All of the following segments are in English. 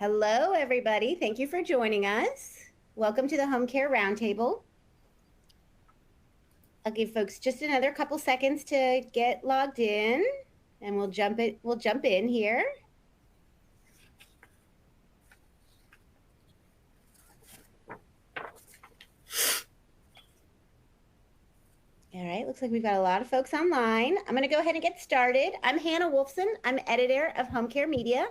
Hello, everybody. Thank you for joining us. Welcome to the HomeCare Roundtable. I'll give folks just another couple seconds to get logged in, and we'll jump in here. All right, looks like we've got a lot of folks online. I'm going to go ahead and get started. I'm Hannah Wolfson. I'm editor of HomeCare Media,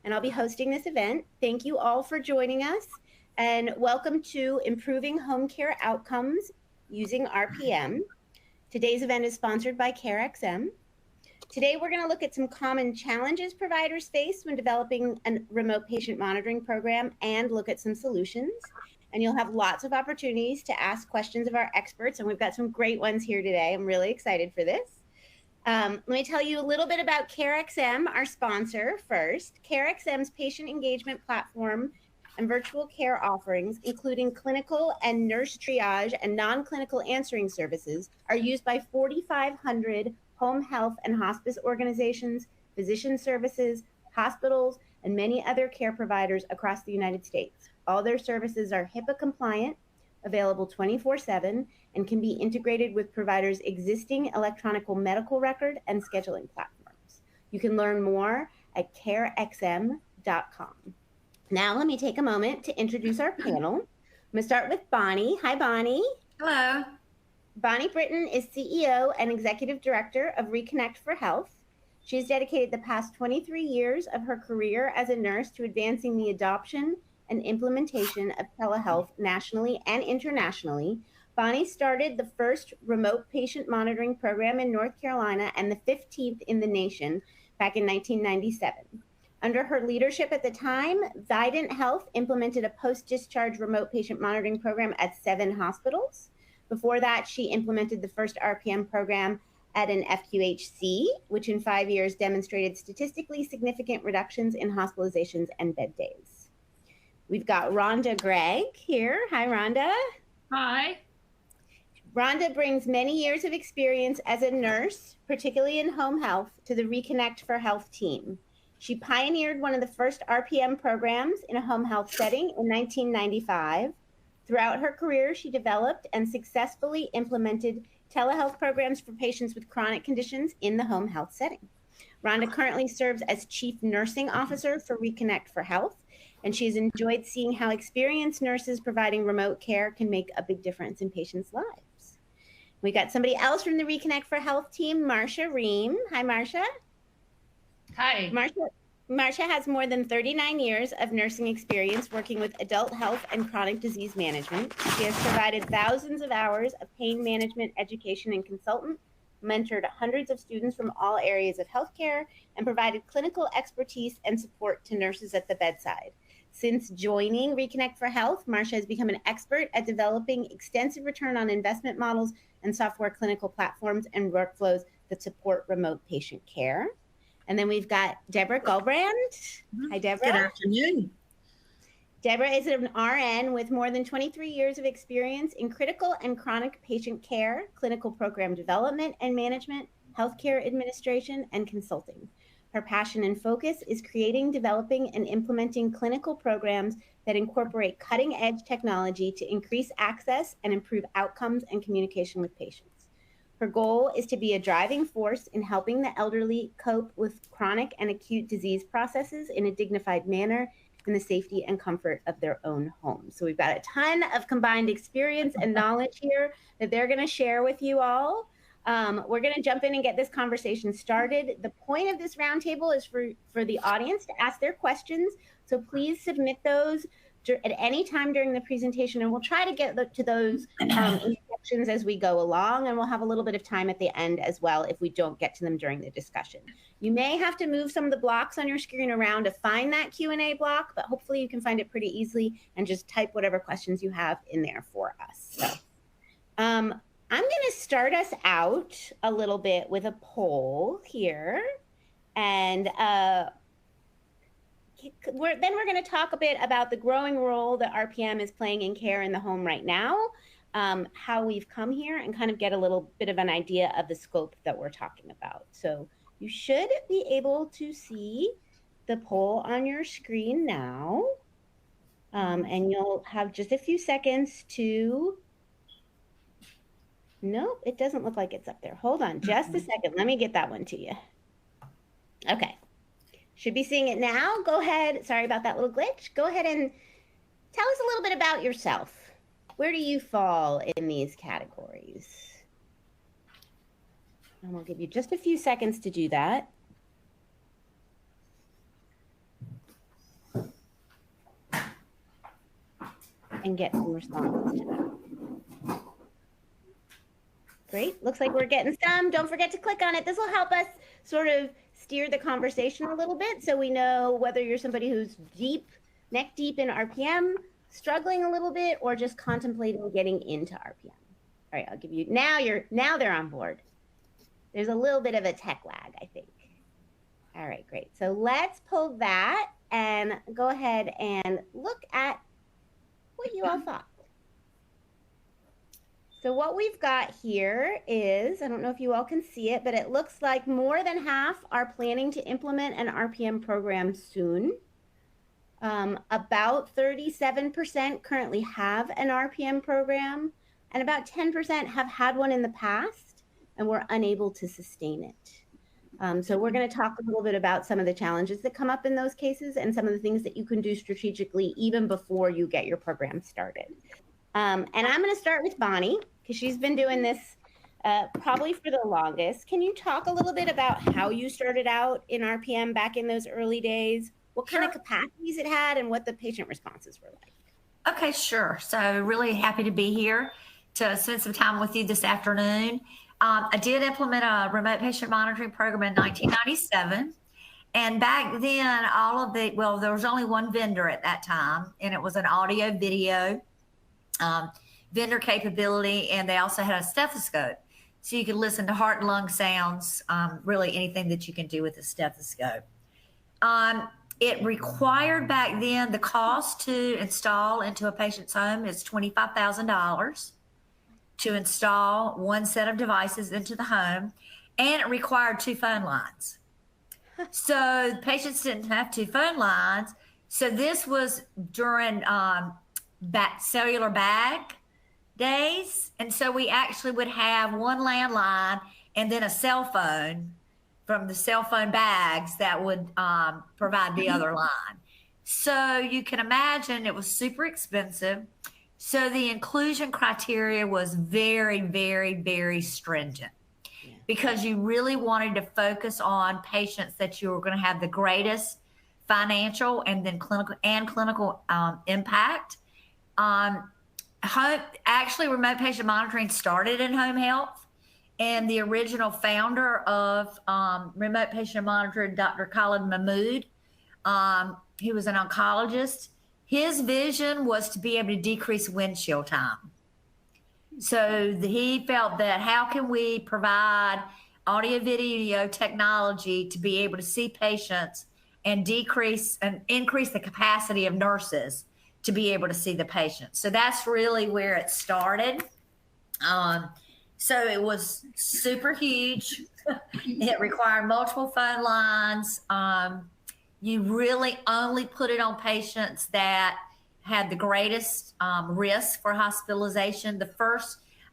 and I'll be hosting this event. Thank you all for joining us, and welcome to Improving Home Care Outcomes Using RPM. Today's event is sponsored by CareXM. Today, we're going to look at some common challenges providers face when developing a remote patient monitoring program and look at some solutions. And you'll have lots of opportunities to ask questions of our experts, and we've got some great ones here today. I'm really excited for this. Let me tell you a little bit about CareXM, our sponsor, first. CareXM's patient engagement platform and virtual care offerings, including clinical and nurse triage and non-clinical answering services, are used by 4,500 home health and hospice organizations, physician services, hospitals, and many other care providers across the United States. All their services are HIPAA compliant, available 24/7, and can be integrated with providers' existing electronic medical record and scheduling platforms. You can learn more at carexm.com. Now, let me take a moment to introduce our panel. I'm going to start with Bonnie. Hi, Bonnie. Hello. Bonnie Britton is CEO and Executive Director of Reconnect for Health. She has dedicated the past 23 years of her career as a nurse to advancing the adoption and implementation of telehealth nationally and internationally. Bonnie started the first remote patient monitoring program in North Carolina and the 15th in the nation back in 1997. Under her leadership at the time, Vidant Health implemented a post-discharge remote patient monitoring program at 7 hospitals. Before that, she implemented the first RPM program at an FQHC, which in 5 years demonstrated statistically significant reductions in hospitalizations and bed days. We've got Rhonda Gregg here. Hi, Rhonda. Hi. Rhonda brings many years of experience as a nurse, particularly in home health, to the Reconnect for Health team. She pioneered one of the first RPM programs in a home health setting in 1995. Throughout her career, she developed and successfully implemented telehealth programs for patients with chronic conditions in the home health setting. Rhonda currently serves as Chief Nursing Officer for Reconnect for Health, and she's enjoyed seeing how experienced nurses providing remote care can make a big difference in patients' lives. We got somebody else from the Reconnect for Health team, Marcia Ream. Hi, Marcia. Hi. Marcia has more than 39 years of nursing experience working with adult health and chronic disease management. She has provided thousands of hours of pain management education and consultant, mentored hundreds of students from all areas of healthcare, and provided clinical expertise and support to nurses at the bedside. Since joining Reconnect for Health, Marcia has become an expert at developing extensive return on investment models and software clinical platforms and workflows that support remote patient care. And then we've got Deborah Gulbrand. Hi, Deborah. Good afternoon. Deborah is an RN with more than 23 years of experience in critical and chronic patient care, clinical program development and management, healthcare administration, and consulting. Her passion and focus is creating, developing, and implementing clinical programs that incorporate cutting-edge technology to increase access and improve outcomes and communication with patients. Her goal is to be a driving force in helping the elderly cope with chronic and acute disease processes in a dignified manner in the safety and comfort of their own homes. So we've got a ton of combined experience and knowledge here that they're going to share with you all. We're going to jump in and get this conversation started. The point of this roundtable is for the audience to ask their questions. So please submit those at any time during the presentation, and we'll try to get to those instructions as we go along, and we'll have a little bit of time at the end as well if we don't get to them during the discussion. You may have to move some of the blocks on your screen around to find that Q&A block, but hopefully you can find it pretty easily and just type whatever questions you have in there for us. So I'm going to start us out a little bit with a poll here, and then we're going to talk a bit about the growing role that RPM is playing in care in the home right now, how we've come here, and kind of get a little bit of an idea of the scope that we're talking about. So you should be able to see the poll on your screen now. And you'll have just a few seconds to, nope, it doesn't look like it's up there. Hold on just a second. Let me get that one to you. Okay. Should be seeing it now. Go ahead. Sorry about that little glitch. Go ahead and tell us a little bit about yourself. Where do you fall in these categories? And we'll give you just a few seconds to do that. And get some responses to that. Great. Looks like we're getting some. Don't forget to click on it. This will help us sort of steer the conversation a little bit so we know whether you're somebody who's neck deep in RPM, struggling a little bit, or just contemplating getting into RPM. All right, I'll give you, now they're on board. There's a little bit of a tech lag, I think. All right, great. So let's pull that and go ahead and look at what you all thought. So what we've got here is, I don't know if you all can see it, but it looks like more than half are planning to implement an RPM program soon. About 37% currently have an RPM program, and about 10% have had one in the past and were unable to sustain it. So we're going to talk a little bit about some of the challenges that come up in those cases and some of the things that you can do strategically even before you get your program started. And I'm going to start with Bonnie because she's been doing this probably for the longest. Can you talk a little bit about how you started out in RPM back in those early days? What kind of capacities it had and what the patient responses were like? Okay, sure. So really happy to be here to spend some time with you this afternoon. I did implement a remote patient monitoring program in 1997. And back then, there was only one vendor at that time, and it was an audio video vendor capability, and they also had a stethoscope. So you could listen to heart and lung sounds, really anything that you can do with a stethoscope. It required back then, the cost to install into a patient's home is $25,000 to install one set of devices into the home, and it required 2 phone lines. So patients didn't have 2 phone lines. So this was during cellular bag days. And so we actually would have one landline and then a cell phone from the cell phone bags that would provide the other line. So you can imagine it was super expensive. So the inclusion criteria was very, very, very stringent because you really wanted to focus on patients that you were going to have the greatest financial and then clinical impact. Actually, remote patient monitoring started in home health, and the original founder of remote patient monitoring, Dr. Khalid Mahmood, he was an oncologist. His vision was to be able to decrease windshield time. So he felt that how can we provide audio video technology to be able to see patients and increase the capacity of nurses to be able to see the patient. So that's really where it started. So it was super huge. It required multiple phone lines. You really only put it on patients that had the greatest risk for hospitalization.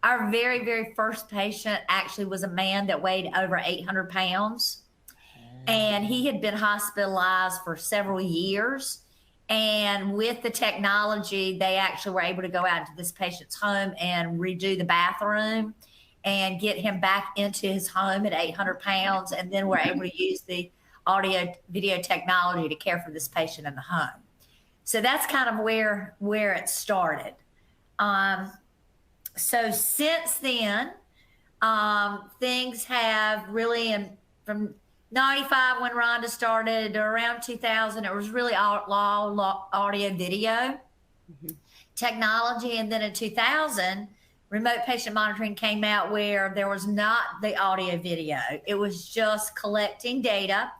Our very, very first patient actually was a man that weighed over 800 pounds. And he had been hospitalized for several years. And with the technology, they actually were able to go out into this patient's home and redo the bathroom and get him back into his home at 800 pounds. And then we're able to use the audio video technology to care for this patient in the home. So that's kind of where it started. So since then, things have really, from 95 when Rhonda started, around 2000, it was really all audio video technology. And then in 2000, remote patient monitoring came out where there was not the audio video. It was just collecting data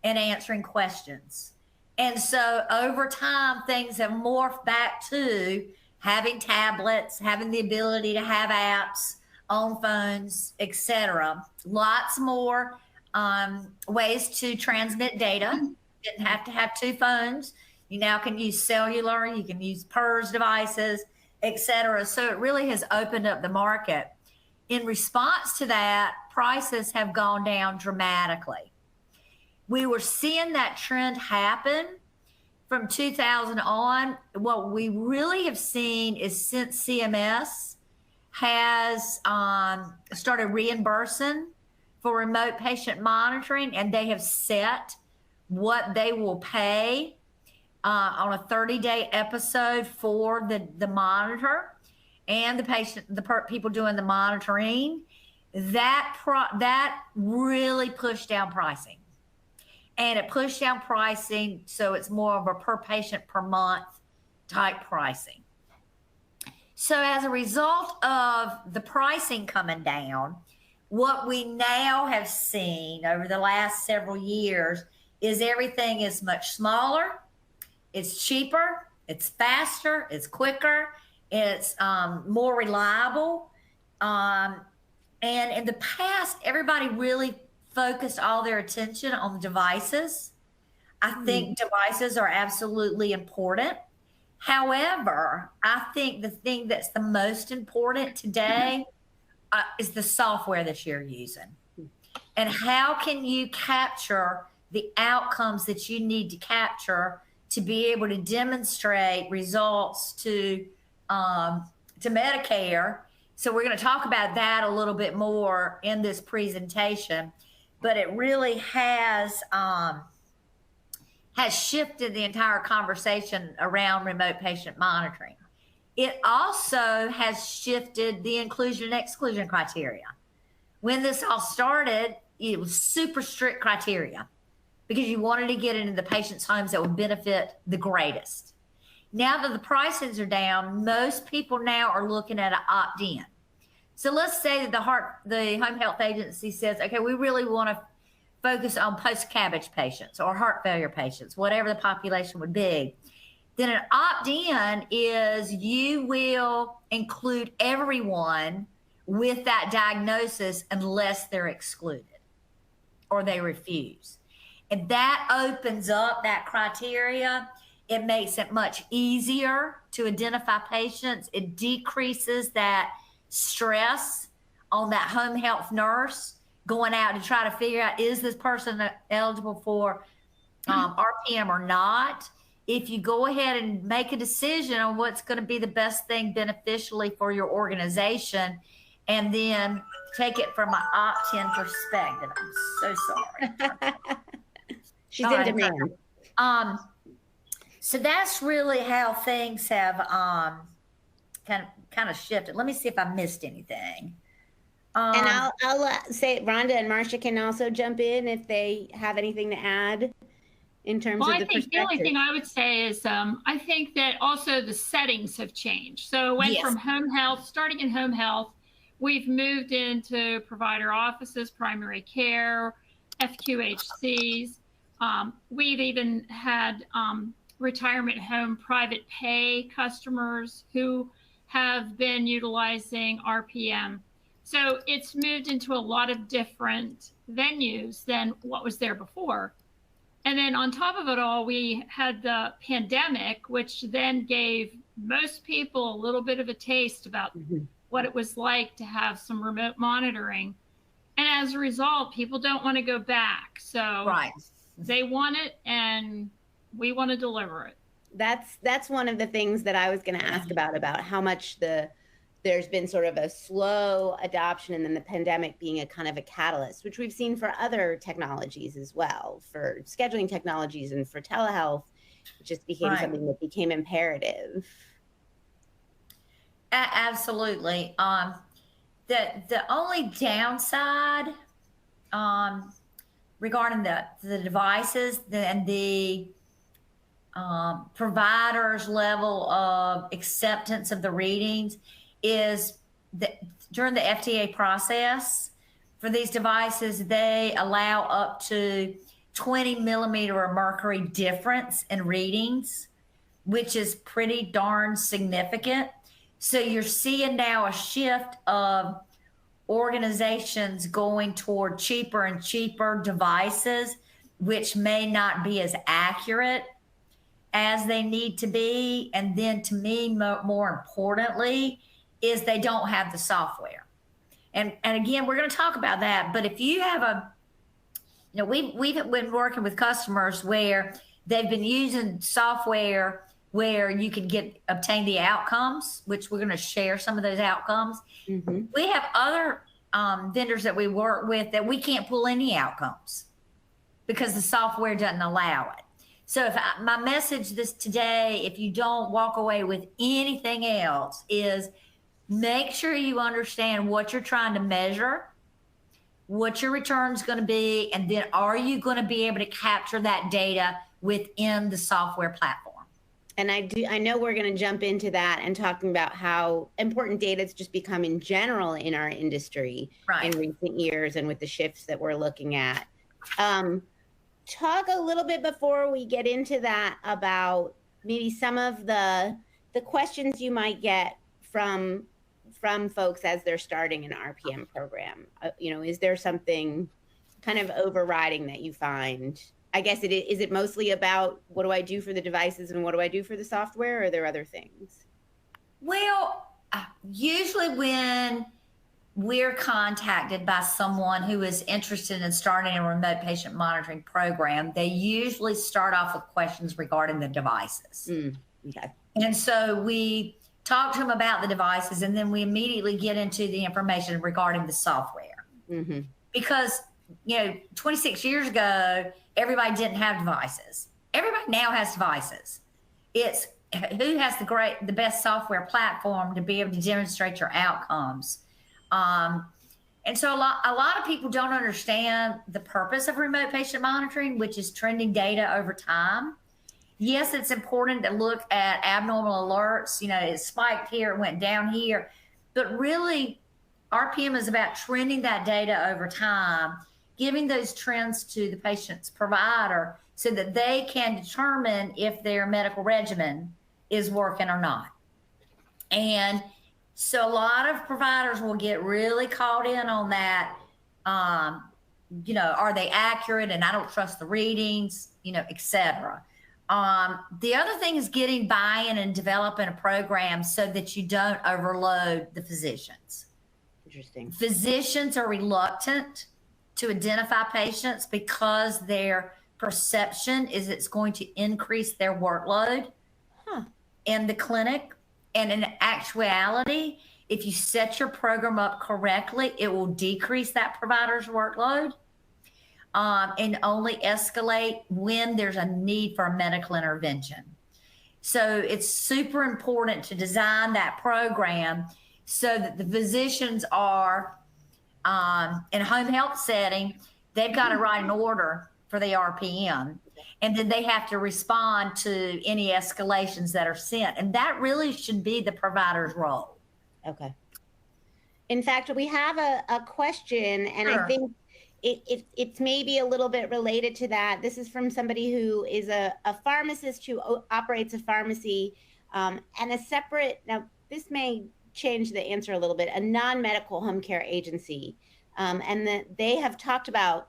and answering questions. And so over time, things have morphed back to having tablets, having the ability to have apps on phones, etc. Lots more ways to transmit data didn't have to have two phones. You now can use cellular, you can use PERS devices, et cetera. So it really has opened up the market. In response to that, prices have gone down dramatically. We were seeing that trend happen from 2000 on. What we really have seen is since CMS has started reimbursing for remote patient monitoring, and they have set what they will pay on a 30-day episode for the monitor and the patient, people doing the monitoring. That really pushed down pricing. And it pushed down pricing, so it's more of a per patient per month type pricing. So as a result of the pricing coming down, what we now have seen over the last several years is everything is much smaller, it's cheaper, it's faster, it's quicker, it's more reliable. And in the past, everybody really focused all their attention on the devices. I think devices are absolutely important. However, I think the thing that's the most important today is the software that you're using. And how can you capture the outcomes that you need to capture to be able to demonstrate results to Medicare. So we're going to talk about that a little bit more in this presentation, but it really has shifted the entire conversation around remote patient monitoring. It also has shifted the inclusion and exclusion criteria. When this all started, it was super strict criteria because you wanted to get into the patient's homes that would benefit the greatest. Now that the prices are down, most people now are looking at an opt-in. So let's say that the home health agency says, okay, we really want to focus on post-CABG patients or heart failure patients, whatever the population would be. Then an opt-in is you will include everyone with that diagnosis unless they're excluded or they refuse. And that opens up that criteria. It makes it much easier to identify patients. It decreases that stress on that home health nurse going out to try to figure out, is this person eligible for RPM or not? If you go ahead and make a decision on what's going to be the best thing beneficially for your organization, and then take it from an opt-in perspective. I'm so sorry. She's in demand. So that's really how things have kind of shifted. Let me see if I missed anything. And I'll say Rhonda and Marcia can also jump in if they have anything to add in terms of the perspective. The only thing I would say is I think that also the settings have changed. So it went from home health, starting in home health, we've moved into provider offices, primary care, FQHCs. We've even had retirement home private pay customers who have been utilizing RPM. So it's moved into a lot of different venues than what was there before. And then on top of it all, we had the pandemic, which then gave most people a little bit of a taste about what it was like to have some remote monitoring. And as a result, people don't want to go back. So they want it and we want to deliver it. That's one of the things that I was going to ask about how much there's been sort of a slow adoption, and then the pandemic being a kind of a catalyst, which we've seen for other technologies as well, for scheduling technologies and for telehealth. It just became something that became imperative. Absolutely. The only downside regarding the devices and the provider's level of acceptance of the readings is that during the FDA process for these devices, they allow up to 20 millimeter of mercury difference in readings, which is pretty darn significant. So you're seeing now a shift of organizations going toward cheaper and cheaper devices which may not be as accurate as they need to be. And then to me, more importantly, is they don't have the software. And again, we're going to talk about that. But if you have we've been working with customers where they've been using software where you can obtain the outcomes, which we're going to share some of those outcomes. Mm-hmm. We have other vendors that we work with that we can't pull any outcomes because the software doesn't allow it. So my message today, if you don't walk away with anything else, is make sure you understand what you're trying to measure, what your return is going to be, and then are you going to be able to capture that data within the software platform? And I know we're going to jump into that and talking about how important data has just become in general in our industry in recent years and with the shifts that we're looking at. Talk a little bit before we get into that about maybe some of the questions you might get from folks as they're starting an RPM program. Is there something kind of overriding that you find? I guess is it mostly about what do I do for the devices and what do I do for the software, or are there other things? Well, usually when we're contacted by someone who is interested in starting a remote patient monitoring program, they usually start off with questions regarding the devices. Okay. And so we talk to them about the devices, and then we immediately get into the information regarding the software. Mm-hmm. Because 26 years ago, everybody didn't have devices. Everybody now has devices. It's who has the best software platform to be able to demonstrate your outcomes. And so a lot of people don't understand the purpose of remote patient monitoring, which is trending data over time. Yes, it's important to look at abnormal alerts. It spiked here, it went down here. But really, RPM is about trending that data over time, giving those trends to the patient's provider so that they can determine if their medical regimen is working or not. And so a lot of providers will get really caught in on that. Are they accurate? And I don't trust the readings, et cetera. The other thing is getting buy-in and developing a program so that you don't overload the physicians. Interesting. Physicians are reluctant to identify patients because their perception is it's going to increase their workload in the clinic. And in actuality, if you set your program up correctly, it will decrease that provider's workload and only escalate when there's a need for a medical intervention. So it's super important to design that program so that the physicians are in a home health setting, they've got to write an order for the RPM, and then they have to respond to any escalations that are sent. And that really should be the provider's role. Okay. In fact, we have a question, and I think it's maybe a little bit related to that. This is from somebody who is a pharmacist who operates a pharmacy and a separate, now this may change the answer a little bit, a non-medical home care agency. And that they have talked about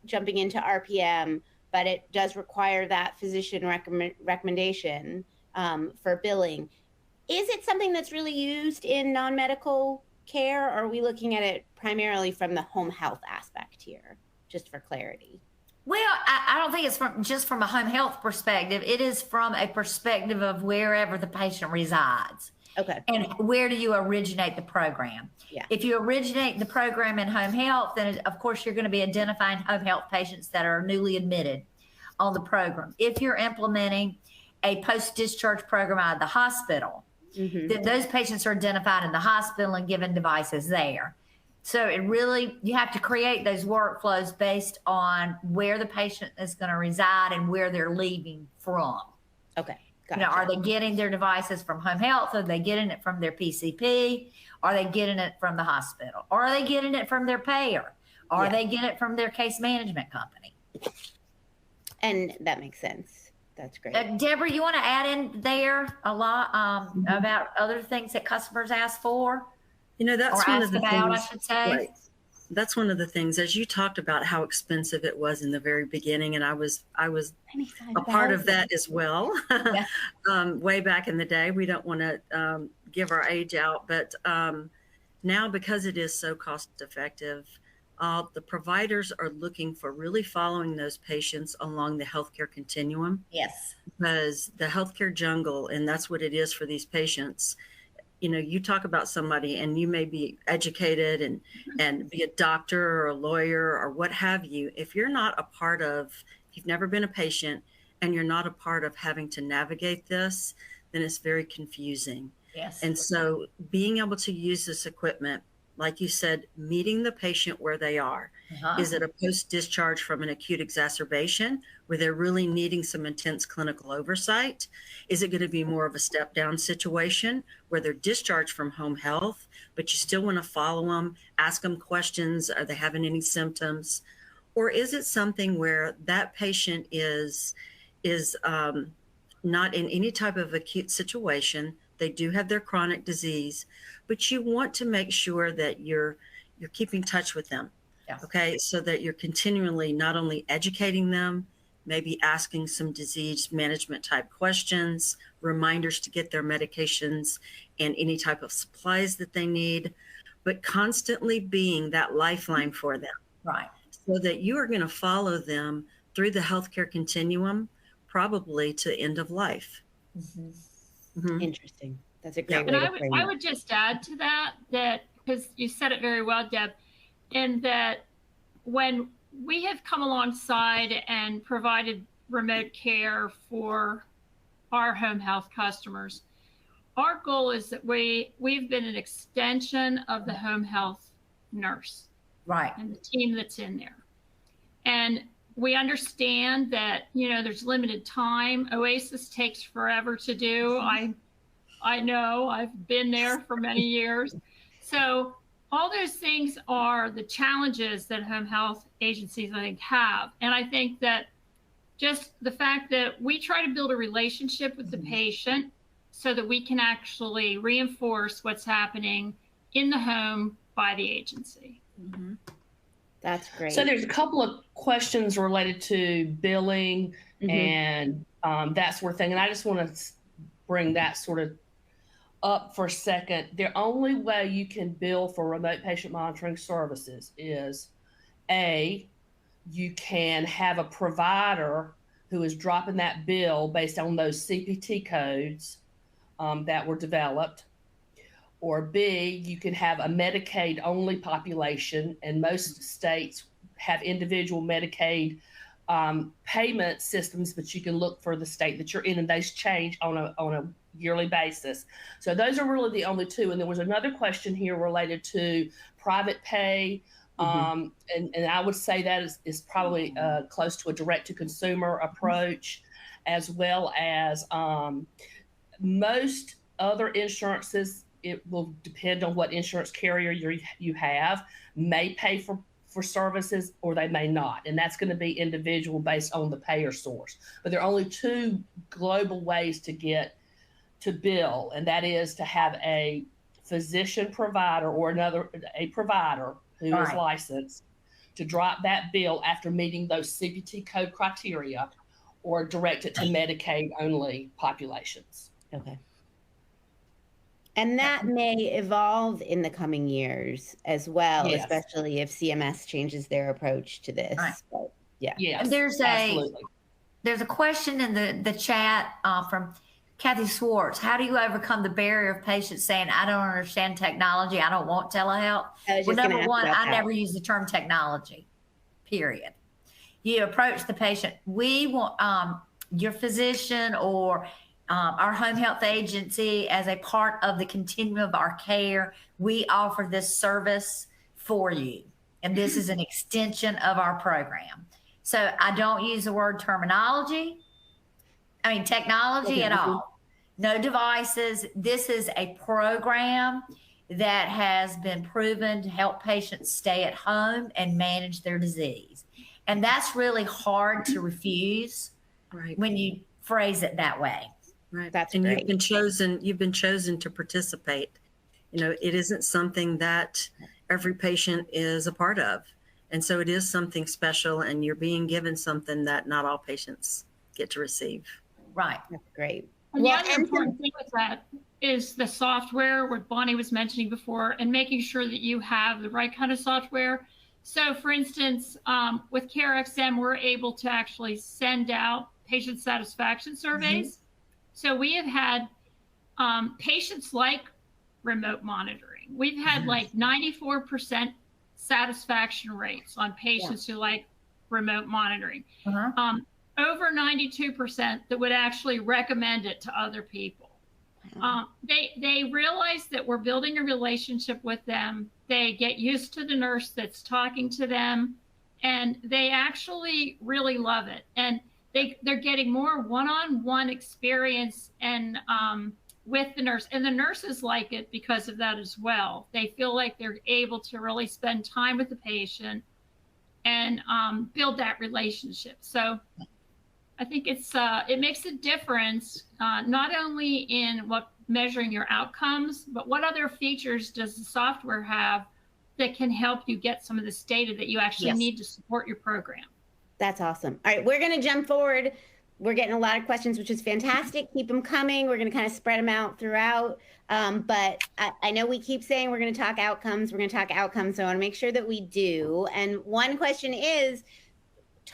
jumping into RPM, but it does require that physician recommendation for billing. Is it something that's really used in non-medical care, or are we looking at it primarily from the home health aspect here, just for clarity? Well, I don't think it's just from a home health perspective. It is from a perspective of wherever the patient resides. Okay. And where do you originate the program? Yeah. If you originate the program in home health, then of course you're going to be identifying home health patients that are newly admitted on the program. If you're implementing a post-discharge program out of the hospital, then those patients are identified in the hospital and given devices there. So you have to create those workflows based on where the patient is going to reside and where they're leaving from. Okay. Gotcha. Are they getting their devices from home health? Are they getting it from their PCP? Are they getting it from the hospital? Or are they getting it from their payer? Or are they getting it from their case management company? And that makes sense. That's great. Deborah, you want to add in there a lot about other things that customers ask for? That's or one ask of the about, things, I should say. Right. that's one of the things, as you talked about how expensive it was in the very beginning, and I was a part of that as well. Yeah. Way back in the day. We don't want to give our age out, but now, because it is so cost effective, the providers are looking for really following those patients along the healthcare continuum. Yes. Because the healthcare jungle, and that's what it is for these patients. You talk about somebody and you may be educated and be a doctor or a lawyer or what have you. If you're not a part of, you've never been a patient and you're not a part of having to navigate this, then it's very confusing. Yes. And so being able to use this equipment, like you said, meeting the patient where they are. Is it a post-discharge from an acute exacerbation where they're really needing some intense clinical oversight? Is it going to be more of a step-down situation where they're discharged from home health, but you still want to follow them, ask them questions, are they having any symptoms? Or is it something where that patient is not in any type of acute situation? They do have their chronic disease, but you want to make sure that you're keeping touch with them. Yes. Okay, so that you're continually not only educating them, maybe asking some disease management type questions, reminders to get their medications and any type of supplies that they need, but constantly being that lifeline for them. Right. So that you are going to follow them through the healthcare continuum, probably to end of life. Interesting. That's a great And way to frame I it. would just add to that because you said it very well, Deb, and that when we have come alongside and provided remote care for our home health customers, our goal is that we've been an extension of the home health nurse. Right. And the team that's in there. And we understand that, there's limited time. OASIS takes forever to do. I know, I've been there for many years. So all those things are the challenges that home health agencies, I think, have. And I think that just the fact that we try to build a relationship with the patient so that we can actually reinforce what's happening in the home by the agency. That's great. So there's a couple of questions related to billing and that sort of thing. And I just want to bring that sort of up for a second. The only way you can bill for remote patient monitoring services is you can have a provider who is dropping that bill based on those CPT codes that were developed. Or B, you can have a Medicaid only population, and most states have individual Medicaid payment systems, but you can look for the state that you're in, and those change on a yearly basis. So those are really the only two. And there was another question here related to private pay. And I would say that is probably close to a direct to consumer approach, as well as most other insurances. It will depend on what insurance carrier you have, may pay for services or they may not. And that's going to be individual based on the payer source. But there are only two global ways to get to bill, and that is to have a physician provider or a provider who is licensed to drop that bill after meeting those CPT code criteria, or direct it to Medicaid only populations. Okay. And that may evolve in the coming years as well, especially if CMS changes their approach to this. Right. But, yeah. Yes, And there's a question in the chat from Kathy Swartz. How do you overcome the barrier of patients saying, I don't understand technology, I don't want telehealth? Well, number one, I never use the term technology, period. You approach the patient. We want your physician or our home health agency as a part of the continuum of our care. We offer this service for you, and this is an extension of our program. So I don't use the word technology at all. No devices. This is a program that has been proven to help patients stay at home and manage their disease. And that's really hard to refuse when you phrase it that way. Right. That's and great. You've been chosen to participate. It isn't something that every patient is a part of. And so it is something special, and you're being given something that not all patients get to receive. Right. That's great. And the other important thing with that is the software, what Bonnie was mentioning before, and making sure that you have the right kind of software. So for instance, with CareXM, we're able to actually send out patient satisfaction surveys. Mm-hmm. So we have had patients like remote monitoring. We've had like 94% satisfaction rates on patients who like remote monitoring. Over 92% that would actually recommend it to other people. They realize that we're building a relationship with them. They get used to the nurse that's talking to them, and they actually really love it. And they're getting more one-on-one experience and with the nurse, and the nurses like it because of that as well. They feel like they're able to really spend time with the patient and build that relationship. So I think it makes a difference, not only in what measuring your outcomes, but what other features does the software have that can help you get some of this data that you actually need to support your program. That's awesome. All right, we're going to jump forward. We're getting a lot of questions, which is fantastic. Keep them coming. We're going to kind of spread them out throughout. But I know we keep saying we're going to talk outcomes. We're going to talk outcomes. So I want to make sure that we do. And one question is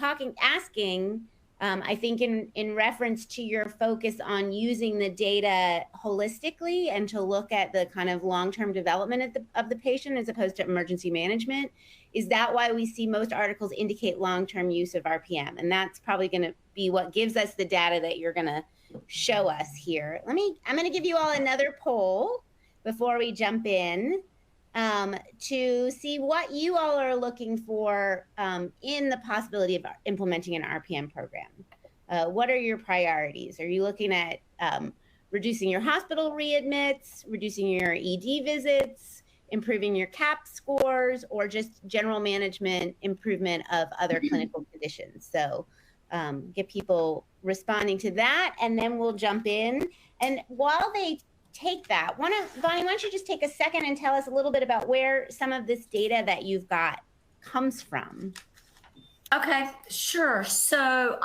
asking, I think in reference to your focus on using the data holistically and to look at the kind of long-term development of the patient as opposed to emergency management. Is that why we see most articles indicate long-term use of RPM? And that's probably going to be what gives us the data that you're going to show us here. I'm going to give you all another poll before we jump in to see what you all are looking for in the possibility of implementing an RPM program. What are your priorities? Are you looking at reducing your hospital readmits, reducing your ED visits, improving your CAP scores, or just general management improvement of other clinical conditions? So get people responding to that, and then we'll jump in. And while they take that, Bonnie, why don't you just take a second and tell us a little bit about where some of this data that you've got comes from? Okay, sure. So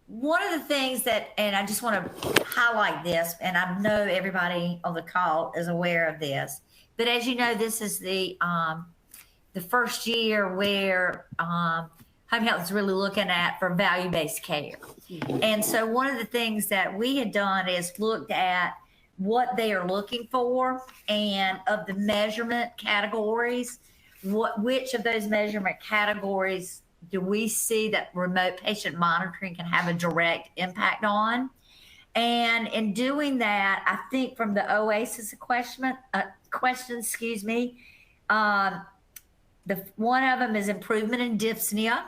one of the things that, and I just want to highlight this, and I know everybody on the call is aware of this, but as you know, this is the first year where home health is really looking at for value-based care. And so one of the things that we had done is looked at what they are looking for, and of the measurement categories, which of those measurement categories do we see that remote patient monitoring can have a direct impact on? And in doing that, I think from the OASIS question, the one of them is improvement in dyspnea,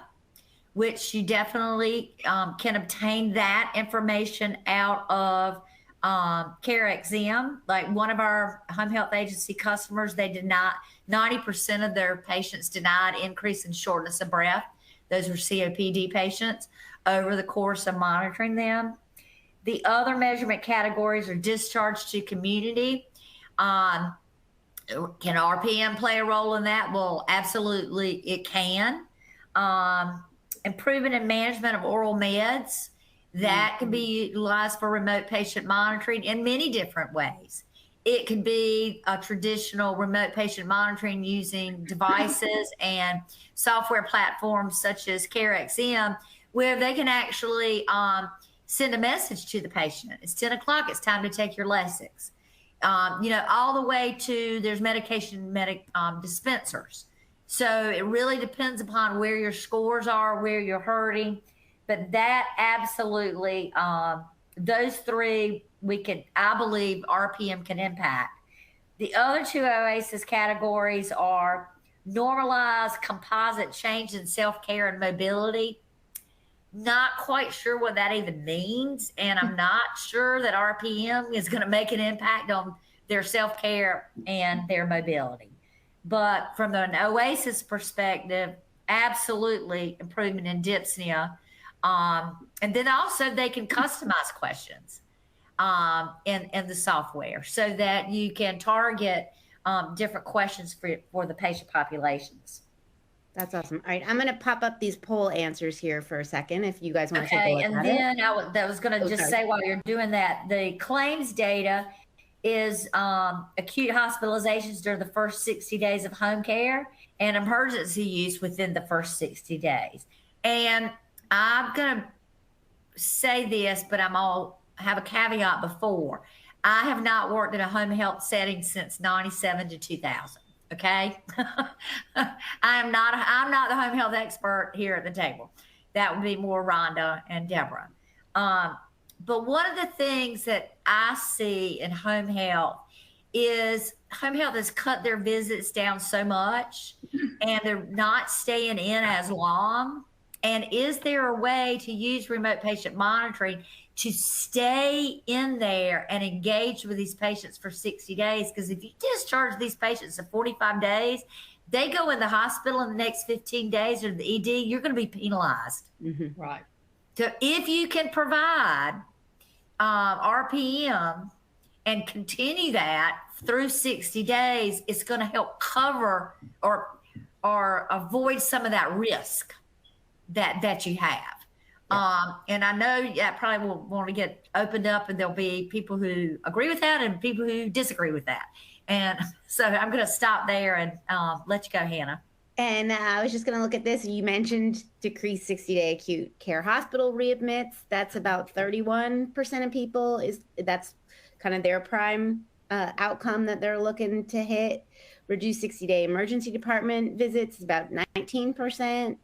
which you definitely can obtain that information out of CareXM. Like one of our home health agency customers, they did not, 90% of their patients denied increase in shortness of breath. Those were COPD patients over the course of monitoring them. The other measurement categories are discharge to community. Can RPM play a role in that? Well, absolutely it can. Improvement in management of oral meds, that can be utilized for remote patient monitoring in many different ways. It could be a traditional remote patient monitoring using devices and software platforms such as CareXM, where they can actually send a message to the patient. It's 10 o'clock, it's time to take your Lasix. All the way to there's medication dispensers. So it really depends upon where your scores are, where you're hurting. But that absolutely, those three, I believe RPM can impact. The other two OASIS categories are normalized composite change in self-care and mobility. Not quite sure what that even means. And I'm not sure that RPM is going to make an impact on their self-care and their mobility. But from an OASIS perspective, absolutely improvement in dyspnea. And then also they can customize questions in the software so that you can target different questions for the patient populations. That's awesome. All right, I'm going to pop up these poll answers here for a second if you guys want to take a look and at then it. I was going to just say while you're doing that, the claims data is acute hospitalizations during the first 60 days of home care and emergency use within the first 60 days. And I'm going to say this, but have a caveat before. I have not worked in a home health setting since 97 to 2000. Okay. I'm not the home health expert here at the table. That would be more Rhonda and Deborah. But one of the things that I see in home health is home health has cut their visits down so much and they're not staying in as long. And is there a way to use remote patient monitoring to stay in there and engage with these patients for 60 days? Because if you discharge these patients in 45 days, they go in the hospital in the next 15 days or the ED, you're going to be penalized. Mm-hmm. Right. So if you can provide RPM and continue that through 60 days, it's going to help cover or avoid some of that risk that you have. And I know that probably will want to get opened up and there'll be people who agree with that and people who disagree with that. And so I'm going to stop there and let you go, Hannah. And I was just going to look at this. You mentioned decreased 60-day acute care hospital readmits. That's about 31% of people. That's kind of their prime outcome that they're looking to hit. Reduced 60-day emergency department visits is about 19%.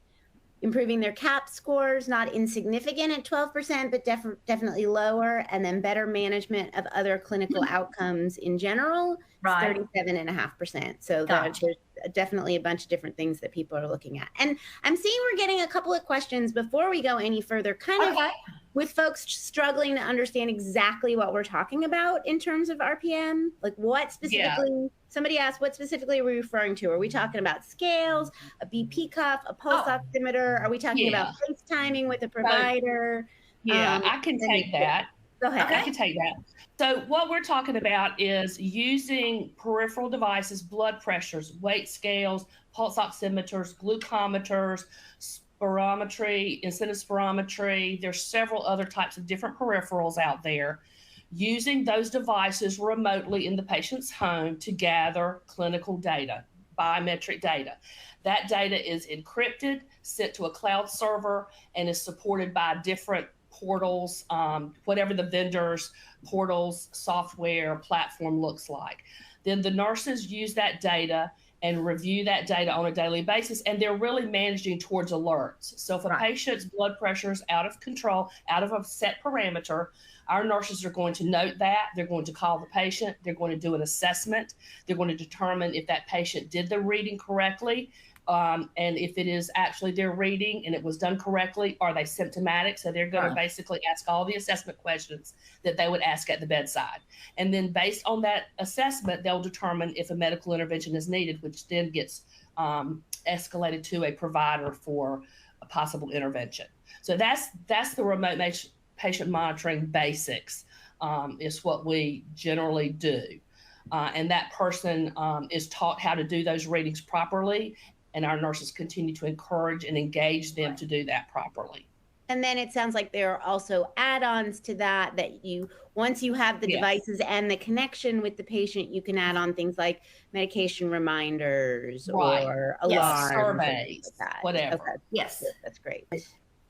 Improving their CAP scores, not insignificant at 12%, but definitely lower. And then better management of other clinical outcomes in general, right. 37.5%. So there's definitely a bunch of different things that people are looking at. And I'm seeing we're getting a couple of questions before we go any further, kind of with folks struggling to understand exactly what we're talking about in terms of RPM. Like what specifically, somebody asked, what specifically are we referring to? Are we talking about scales, a BP cuff, a pulse oximeter? Are we talking about FaceTiming with a provider? I can take that. Go ahead. I can take that. So what we're talking about is using peripheral devices, blood pressures, weight scales, pulse oximeters, glucometers, spirometry, incentive spirometry. There's several other types of different peripherals out there. Using those devices remotely in the patient's home to gather clinical data, biometric data. That data is encrypted, sent to a cloud server, and is supported by different portals, whatever the vendor's portals, software, platform looks like. Then the nurses use that data and review that data on a daily basis, and they're really managing towards alerts. So if a patient's blood pressure is out of control, out of a set parameter, our nurses are going to note that. They're going to call the patient. They're going to do an assessment. They're going to determine if that patient did the reading correctly. And if it is actually their reading and it was done correctly, are they symptomatic? So they're going to basically ask all the assessment questions that they would ask at the bedside. And then based on that assessment, they'll determine if a medical intervention is needed, which then gets escalated to a provider for a possible intervention. So that's the remote patient monitoring basics, is what we generally do. And that person is taught how to do those readings properly. And our nurses continue to encourage and engage them to do that properly. And then it sounds like there are also add-ons to that once you have the devices and the connection with the patient, you can add on things like medication reminders or alarms, surveys, like that. Whatever. Okay. Yes, that's great.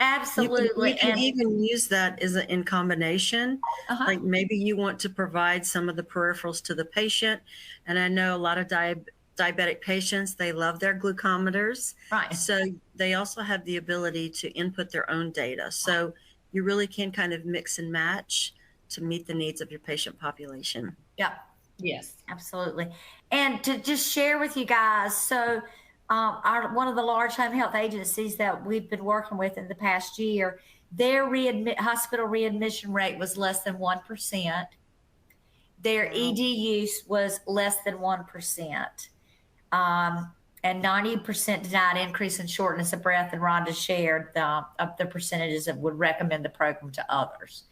Absolutely. You can even use that in combination. Like maybe you want to provide some of the peripherals to the patient. And I know a lot of diabetic patients, they love their glucometers. Right. So they also have the ability to input their own data. So you really can kind of mix and match to meet the needs of your patient population. Yeah. Yes. Absolutely. And to just share with you guys, so one of the large home health agencies that we've been working with in the past year, their hospital readmission rate was less than 1%. Their ED use was less than 1%. And 90% denied increase in shortness of breath, and Rhonda shared of the percentages that would recommend the program to others.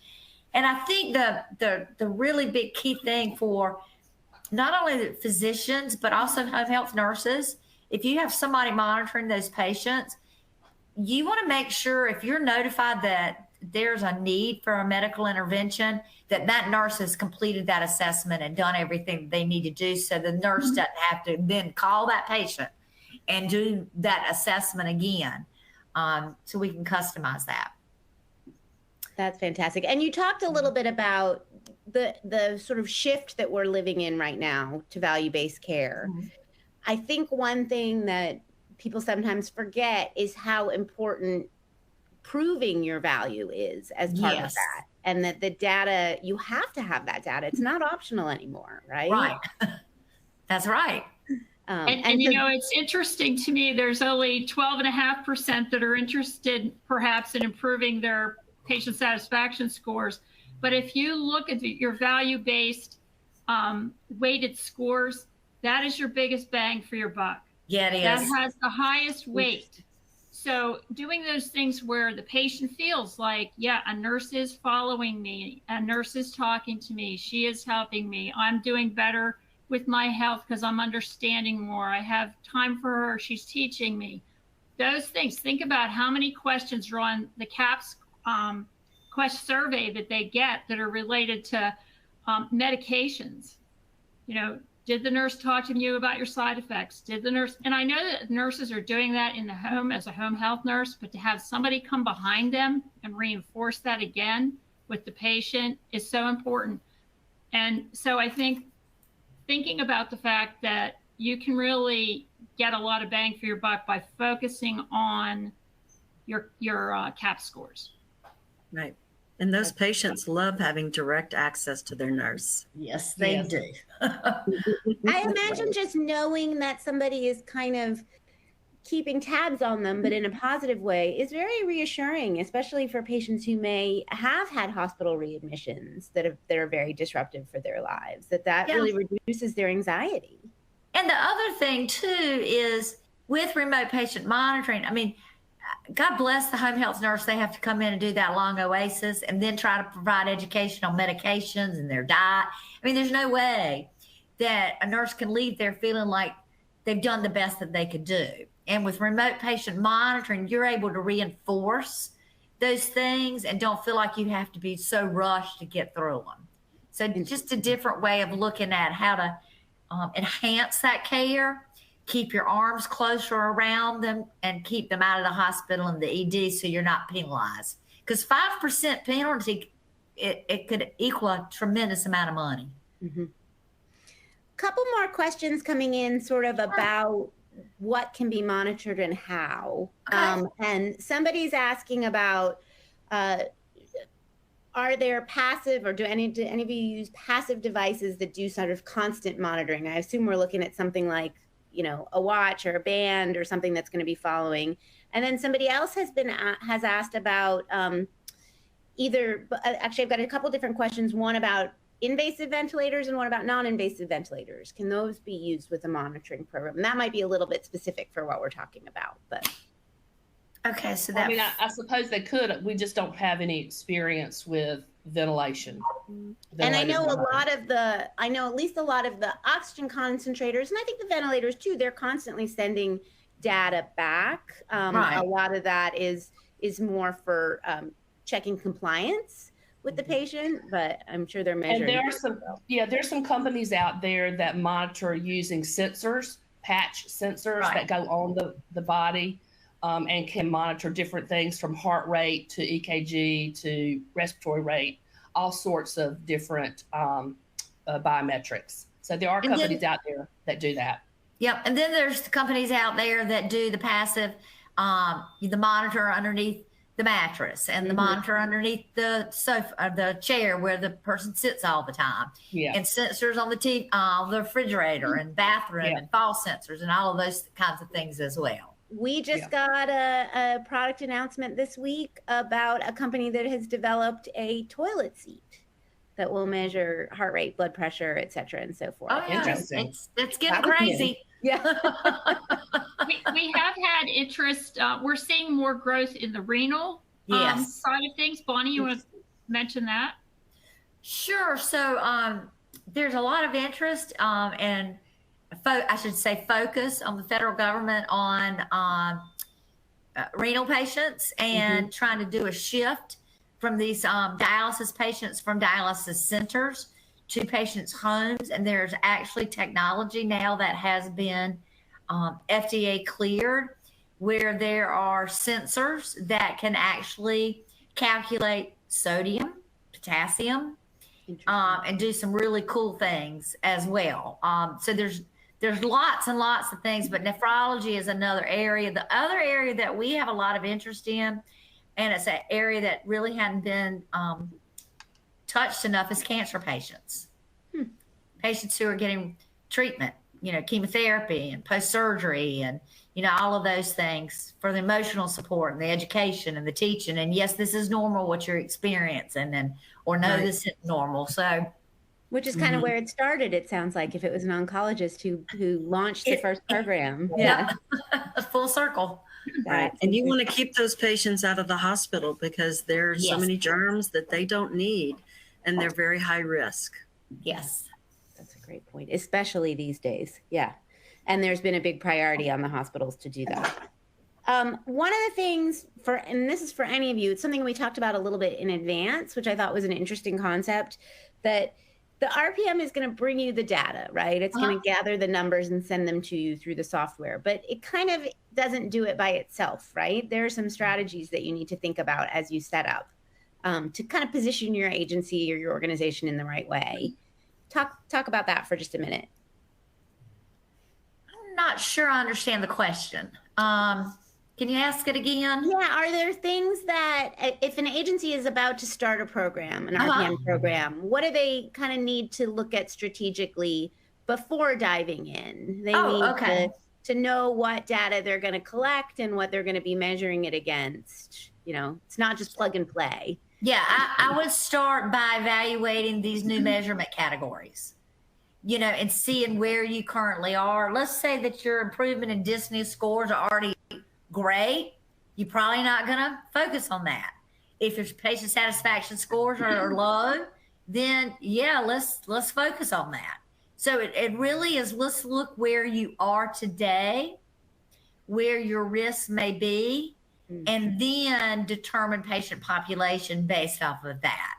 And I think the really big key thing for not only the physicians, but also home health nurses. If you have somebody monitoring those patients, you want to make sure if you're notified that there's a need for a medical intervention, that that nurse has completed that assessment and done everything they need to do, so the nurse doesn't have to then call that patient and do that assessment again. So we can customize that. That's fantastic. And you talked a little bit about the sort of shift that we're living in right now to value-based care. Mm-hmm. I think one thing that people sometimes forget is how important proving your value is as part of that. And that the data, you have to have that data. It's not optional anymore, right? Right. That's right. And you know, it's interesting to me, there's only 12.5% that are interested perhaps in improving their patient satisfaction scores. But if you look at your value-based weighted scores, that is your biggest bang for your buck. Yeah, it is. That has the highest weight. So doing those things where the patient feels like, yeah, a nurse is following me, a nurse is talking to me, she is helping me, I'm doing better with my health because I'm understanding more, I have time for her, she's teaching me. Those things, think about how many questions are on the CAPS quest survey that they get that are related to medications. You know, did the nurse talk to you about your side effects? Did the nurse, and I know that nurses are doing that in the home as a home health nurse, but to have somebody come behind them and reinforce that again with the patient is so important. And so I think thinking about the fact that you can really get a lot of bang for your buck by focusing on your CAP scores. Right. And those patients love having direct access to their nurse. Yes, they do. I imagine just knowing that somebody is kind of keeping tabs on them, but in a positive way, is very reassuring, especially for patients who may have had hospital readmissions that are very disruptive for their lives, that really reduces their anxiety. And the other thing, too, is with remote patient monitoring, I mean, God bless the home health nurse. They have to come in and do that long oasis and then try to provide education on medications and their diet. I mean, there's no way that a nurse can leave there feeling like they've done the best that they could do. And with remote patient monitoring, you're able to reinforce those things and don't feel like you have to be so rushed to get through them. So just a different way of looking at how to enhance that care. Keep your arms closer around them and keep them out of the hospital and the ED so you're not penalized. Because 5% penalty, it could equal a tremendous amount of money. Mm-hmm. Couple more questions coming in sort of about what can be monitored and how. Okay. And somebody's asking about, are there passive or do any of you use passive devices that do sort of constant monitoring? I assume we're looking at something like, you know, a watch or a band or something that's going to be following. And then somebody else has asked about actually I've got a couple different questions, one about invasive ventilators and one about non-invasive ventilators. Can those be used with a monitoring program? And that might be a little bit specific for what we're talking about, but. Okay, so that. I mean, I suppose they could. We just don't have any experience with ventilation. And I know at least a lot of the oxygen concentrators, and I think the ventilators too, they're constantly sending data back. Right. A lot of that is more for checking compliance with the patient, but I'm sure they're measuring. And there's some companies out there that monitor using sensors, patch sensors that go on the body. And can monitor different things from heart rate to EKG to respiratory rate, all sorts of different biometrics. So there are companies out there that do that. Yep. And then there's the companies out there that do the passive, the monitor underneath the mattress and the monitor underneath the sofa, the chair where the person sits all the time. Yeah. And sensors on the TV, the refrigerator and bathroom and fall sensors and all of those kinds of things as well. We just got a product announcement this week about a company that has developed a toilet seat that will measure heart rate, blood pressure, et cetera, and so forth. Oh, yeah. Interesting. It's getting crazy. Yeah. we have had interest. We're seeing more growth in the renal side of things. Bonnie, you want to mention that? Sure. So there's a lot of interest and I should say focus on the federal government on renal patients and trying to do a shift from these dialysis patients from dialysis centers to patients' homes. And there's actually technology now that has been FDA cleared where there are sensors that can actually calculate sodium, potassium, and do some really cool things as well. So there's lots and lots of things, but nephrology is another area. The other area that we have a lot of interest in, and it's an area that really hadn't been touched enough, is cancer patients. Patients who are getting treatment, chemotherapy and post-surgery and, all of those things for the emotional support and the education and the teaching. And yes, this is normal what you're experiencing, or no, this isn't normal. So, which is kind of where it started, it sounds like, if it was an oncologist who launched the first program. Yeah. Full circle. Right. And you want to keep those patients out of the hospital because there's so many germs that they don't need, and they're very high risk. Yes. That's a great point, especially these days. Yeah. And there's been a big priority on the hospitals to do that. One of the things and this is for any of you, it's something we talked about a little bit in advance, which I thought was an interesting concept, that the RPM is going to bring you the data, right? It's going to gather the numbers and send them to you through the software, but it kind of doesn't do it by itself, right? There are some strategies that you need to think about as you set up to kind of position your agency or your organization in the right way. Talk about that for just a minute. I'm not sure I understand the question. Can you ask it again? Yeah. Are there things that if an agency is about to start a program, an RPM program, what do they kind of need to look at strategically before diving in? They need to know what data they're going to collect and what they're going to be measuring it against. It's not just plug and play. Yeah, I would start by evaluating these new measurement categories, and seeing where you currently are. Let's say that your improvement in dyspnea scores are already great. You're probably not going to focus on that. If your patient satisfaction scores are low, then let's focus on that. So it really is, let's look where you are today, where your risks may be, and then determine patient population based off of that.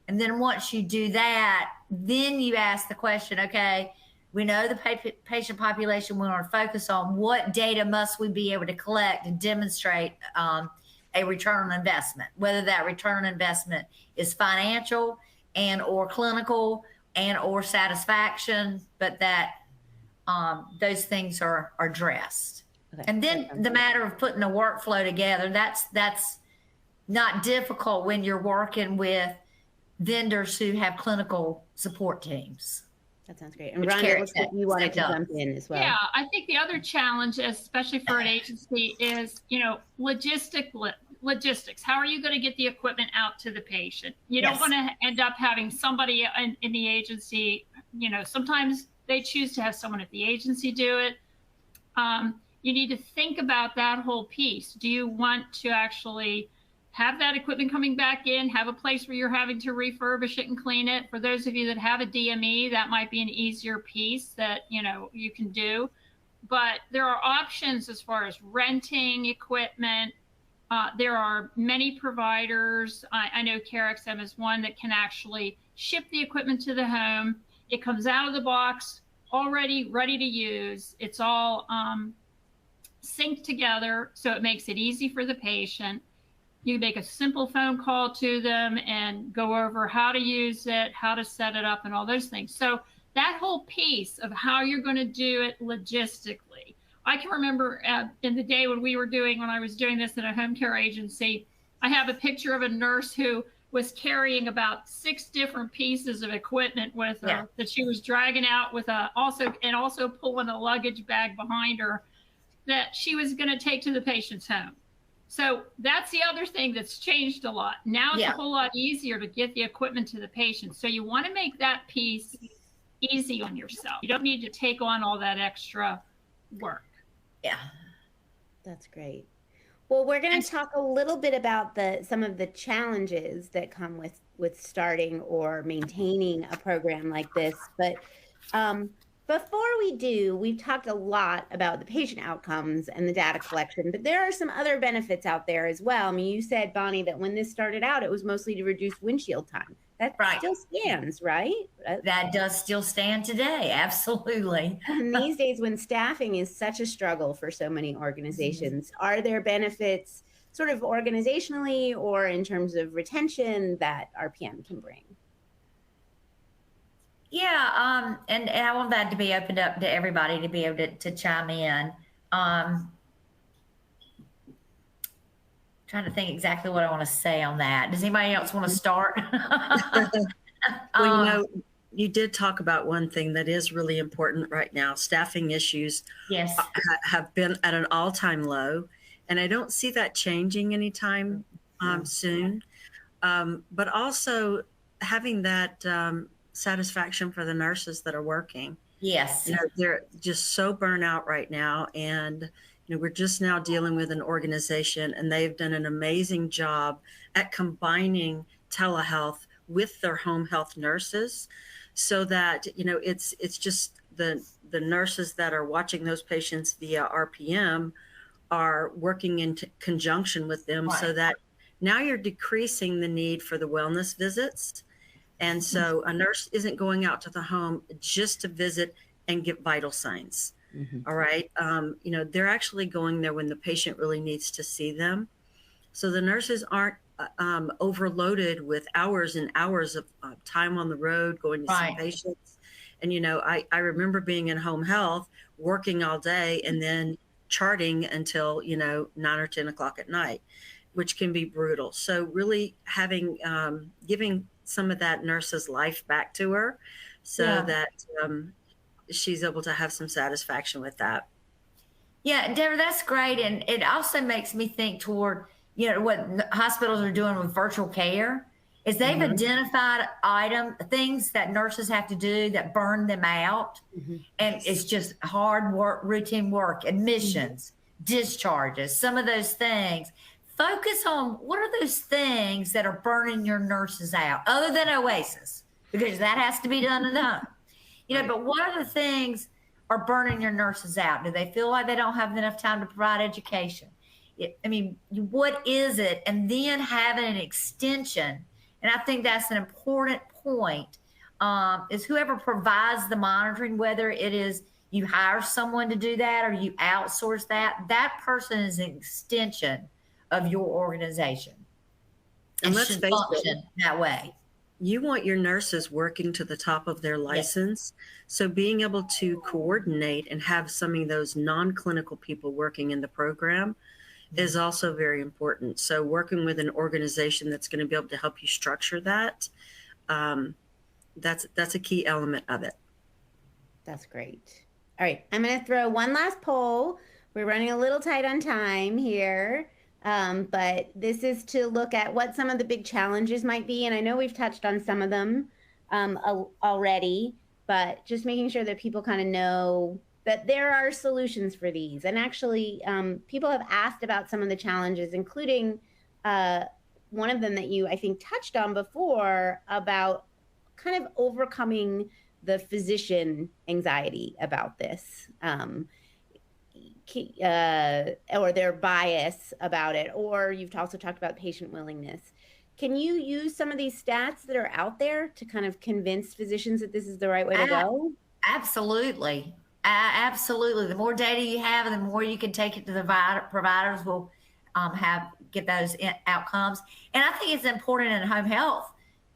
And then once you do that, then you ask the question, okay, we know the patient population we want to focus on. What data must we be able to collect and demonstrate a return on investment, whether that return on investment is financial and or clinical and or satisfaction, but that those things are addressed. Okay. And then the matter of putting a workflow together, that's not difficult when you're working with vendors who have clinical support teams. That sounds great. And Rhonda, looks like you wanted to jump in as well. Yeah, I think the other challenge, especially for an agency, is, logistics. How are you going to get the equipment out to the patient? You don't want to end up having somebody in the agency, sometimes they choose to have someone at the agency do it. You need to think about that whole piece. Do you want to actually have that equipment coming back in, have a place where you're having to refurbish it and clean it? For those of you that have a DME, that might be an easier piece that, you can do. But there are options as far as renting equipment. There are many providers. I know CareXM is one that can actually ship the equipment to the home. It comes out of the box already ready to use. It's all synced together, so it makes it easy for the patient. You make a simple phone call to them and go over how to use it, how to set it up, and all those things. So that whole piece of how you're going to do it logistically. I can remember in the day when I was doing this in a home care agency, I have a picture of a nurse who was carrying about 6 different pieces of equipment with her that she was dragging out with also pulling a luggage bag behind her that she was going to take to the patient's home. So that's the other thing that's changed a lot. Now it's a whole lot easier to get the equipment to the patient. So you want to make that piece easy on yourself. You don't need to take on all that extra work. Yeah. That's great. Well, we're going to talk a little bit about some of the challenges that come with with starting or maintaining a program like this. But before we do, we've talked a lot about the patient outcomes and the data collection, but there are some other benefits out there as well. I mean, you said, Bonnie, that when this started out, it was mostly to reduce windshield time. That still stands, right? That does still stand today. Absolutely. And these days, when staffing is such a struggle for so many organizations, are there benefits sort of organizationally or in terms of retention that RPM can bring? Yeah, and I want that to be opened up to everybody to be able to chime in. Trying to think exactly what I want to say on that. Does anybody else want to start? Well, you did talk about one thing that is really important right now. Staffing issues have been at an all-time low, and I don't see that changing anytime soon. But also having that satisfaction for the nurses that are working. Yes. They're just so burnt out right now. And, we're just now dealing with an organization, and they've done an amazing job at combining telehealth with their home health nurses so that, it's just the nurses that are watching those patients via RPM are working in conjunction with them so that now you're decreasing the need for the wellness visits. And so a nurse isn't going out to the home just to visit and get vital signs. All right. They're actually going there when the patient really needs to see them. So the nurses aren't overloaded with hours and hours of time on the road going to see patients. And, I remember being in home health, working all day and then charting until, 9 or 10 o'clock at night, which can be brutal. So really having, giving some of that nurse's life back to her so that she's able to have some satisfaction with that. Yeah, Deborah, that's great. And it also makes me think toward, what hospitals are doing with virtual care is they've identified things that nurses have to do that burn them out. And it's just hard work, routine work, admissions, discharges, some of those things. Focus on what are those things that are burning your nurses out other than OASIS, because that has to be done in the home. But what are the things are burning your nurses out? Do they feel like they don't have enough time to provide education? What is it? And then having an extension. And I think that's an important point, is whoever provides the monitoring, whether it is you hire someone to do that or you outsource that person is an extension of your organization. And let's face it, that way. You want your nurses working to the top of their license. So being able to coordinate and have some of those non-clinical people working in the program is also very important. So working with an organization that's going to be able to help you structure that, that's a key element of it. That's great. All right, I'm going to throw one last poll. We're running a little tight on time here. But this is to look at what some of the big challenges might be. And I know we've touched on some of them already, but just making sure that people kind of know that there are solutions for these. And actually, people have asked about some of the challenges, including one of them that you, I think, touched on before about kind of overcoming the physician anxiety about this. Or their bias about it, or you've also talked about patient willingness. Can you use some of these stats that are out there to kind of convince physicians that this is the right way to go? Absolutely. Absolutely. The more data you have, the more you can take it to the providers will get those outcomes. And I think it's important in home health.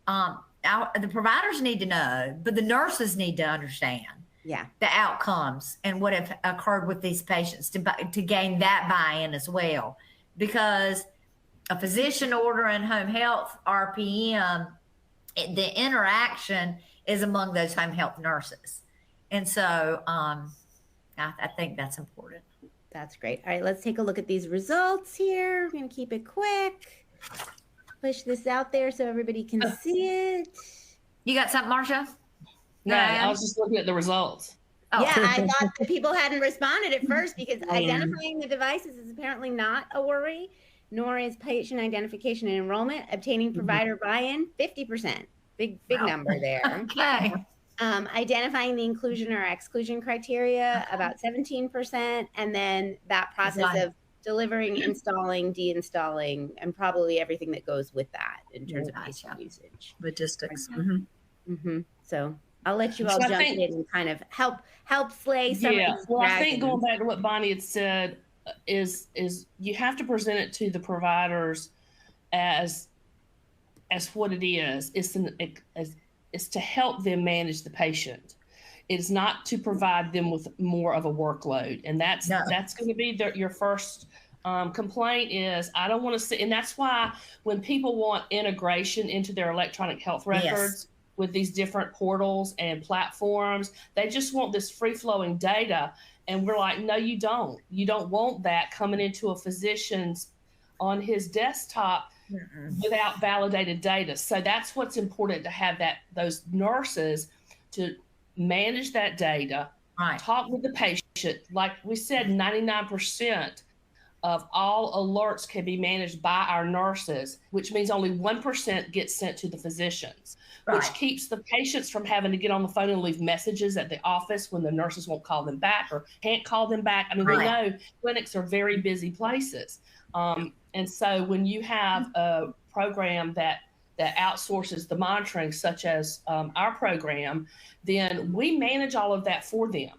The providers need to know, but the nurses need to understand the outcomes and what have occurred with these patients to gain that buy-in as well. Because a physician order in home health RPM, the interaction is among those home health nurses. And so I think that's important. That's great. All right, let's take a look at these results here. We're going to keep it quick. Push this out there so everybody can see it. You got something, Marcia? No, I was just looking at the results. Oh. Yeah, I thought that people hadn't responded at first because identifying the devices is apparently not a worry. nor is patient identification and enrollment. Obtaining provider buy-in, 50%. Big number there. Okay. Identifying the inclusion or exclusion criteria, about 17%. And then that process of delivering, installing, deinstalling, and probably everything that goes with that in terms of patient usage. Logistics. So I'll let you all jump in and kind of help slay some of these Well, dragons. I think going back to what Bonnie had said is you have to present it to the providers as what it is. It's to help them manage the patient. It's not to provide them with more of a workload, and that's going to be your first complaint. Is I don't want to see, and that's why when people want integration into their electronic health records with these different portals and platforms, they just want this free-flowing data, and we're like, no, you don't. You don't want that coming into a physician's on his desktop without validated data. So that's what's important, to have those nurses to manage that data, talk with the patient. Like we said, 99% of all alerts can be managed by our nurses, which means only 1% gets sent to the physicians, which keeps the patients from having to get on the phone and leave messages at the office when the nurses won't call them back or can't call them back. I mean, we know clinics are very busy places. And so when you have a program that outsources the monitoring, such as our program, then we manage all of that for them.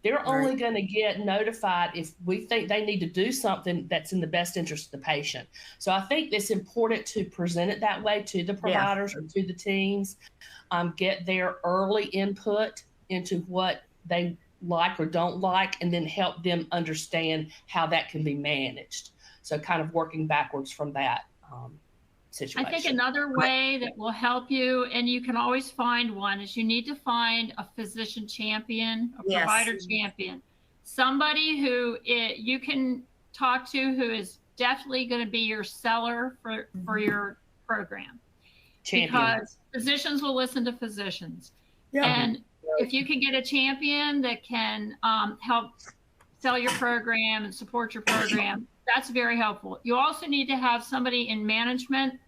They're only going to get notified if we think they need to do something that's in the best interest of the patient. So I think it's important to present it that way to the providers or to the teams, get their early input into what they like or don't like, and then help them understand how that can be managed. So kind of working backwards from that situation. I think another way that will help you, and you can always find one, is you need to find a physician champion, a provider champion, somebody who you can talk to who is definitely going to be your seller for your program. Because physicians will listen to physicians. And if you can get a champion that can help sell your program and support your program, that's very helpful. You also need to have somebody in management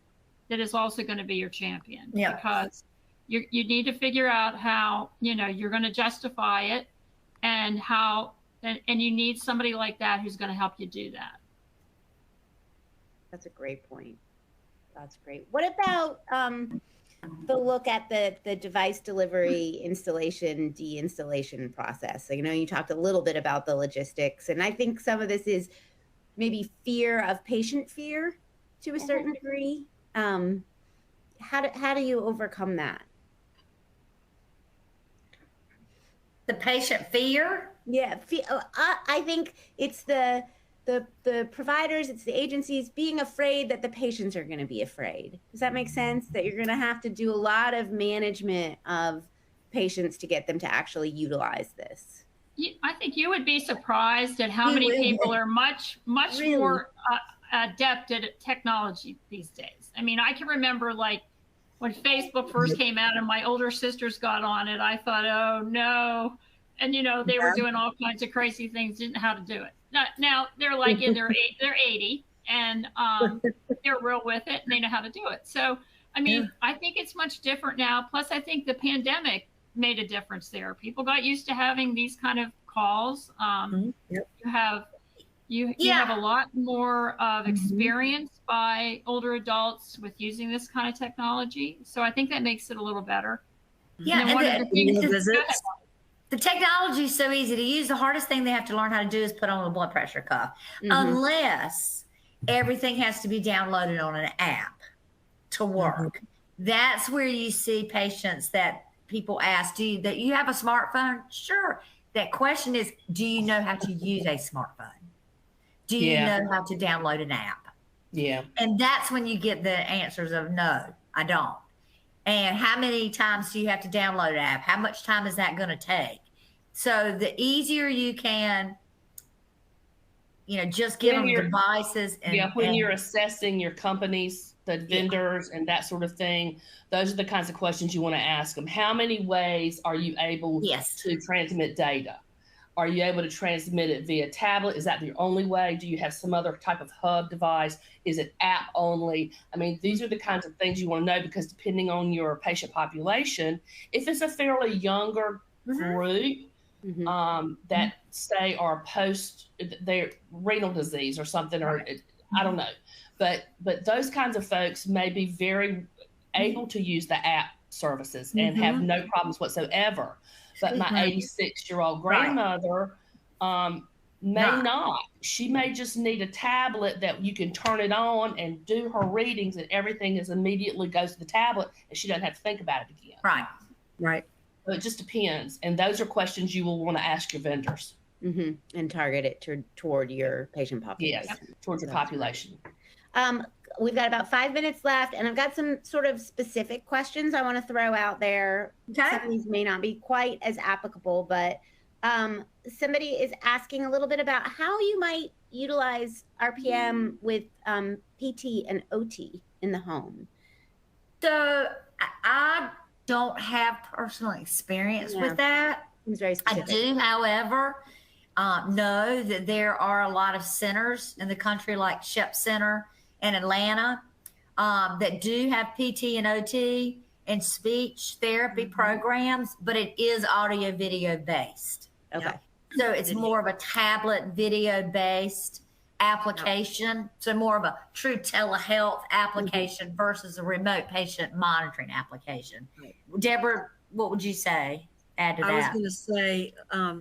that is also going to be your champion, because you need to figure out how, you're going to justify it, and and you need somebody like that who's going to help you do that. That's a great point. That's great. What about the look at the device delivery, installation, deinstallation process? So, you talked a little bit about the logistics, and I think some of this is maybe fear of patient fear to a certain degree. How do you overcome that? The patient fear? Yeah, I think it's the providers, it's the agencies being afraid that the patients are going to be afraid. Does that make sense? That you're going to have to do a lot of management of patients to get them to actually utilize this. I think you would be surprised at how many people are much more adept at technology these days. I mean, I can remember like when Facebook first came out and my older sisters got on it, I thought, oh no. And they were doing all kinds of crazy things, didn't know how to do it. Now they're like they're 80 and they're real with it and they know how to do it. So, I mean, I think it's much different now. Plus, I think the pandemic made a difference there. People got used to having these kind of calls. You have a lot more of experience by older adults with using this kind of technology. So I think that makes it a little better. Yeah, the technology is so easy to use. The hardest thing they have to learn how to do is put on a blood pressure cuff, unless everything has to be downloaded on an app to work. That's where you see patients that people ask, do you have a smartphone? Sure. That question is, do you know how to use a smartphone? Do you know how to download an app? Yeah. And that's when you get the answers of no, I don't. And how many times do you have to download an app? How much time is that going to take? So the easier you can, just give them devices. When you're assessing your companies, the vendors and that sort of thing, those are the kinds of questions you want to ask them. How many ways are you able to transmit data? Are you able to transmit it via tablet? Is that the only way? Do you have some other type of hub device? Is it app only? I mean, these are the kinds of things you want to know, because depending on your patient population, if it's a fairly younger group that say are post their renal disease or something, or I don't know, but those kinds of folks may be very able to use the app services and have no problems whatsoever. But my 86-year-old grandmother may not. She may just need a tablet that you can turn it on and do her readings, and everything is immediately goes to the tablet, and she doesn't have to think about it again. Right. So it just depends. And those are questions you will want to ask your vendors. And target it toward your patient population. Yes, towards your population. We've got about 5 minutes left, and I've got some sort of specific questions I want to throw out there. Some of these may not be quite as applicable, but somebody is asking a little bit about how you might utilize RPM with PT and OT in the home. So I don't have personal experience with that. It's very specific. I do, however, know that there are a lot of centers in the country, like Shep Center in Atlanta, that do have PT and OT and speech therapy programs, but it is audio video based. Okay. So it's more of a tablet video based application. So more of a true telehealth application versus a remote patient monitoring application. Deborah, what would you say? Add to that. I was going to say,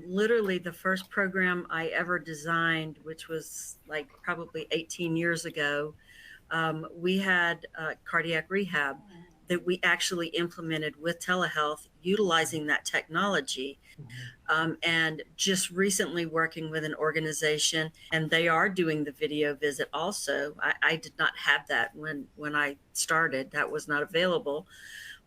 literally the first program I ever designed, which was like probably 18 years ago, we had cardiac rehab that we actually implemented with telehealth, utilizing that technology. And just recently working with an organization, and they are doing the video visit also. I did not have that when I started. That was not available.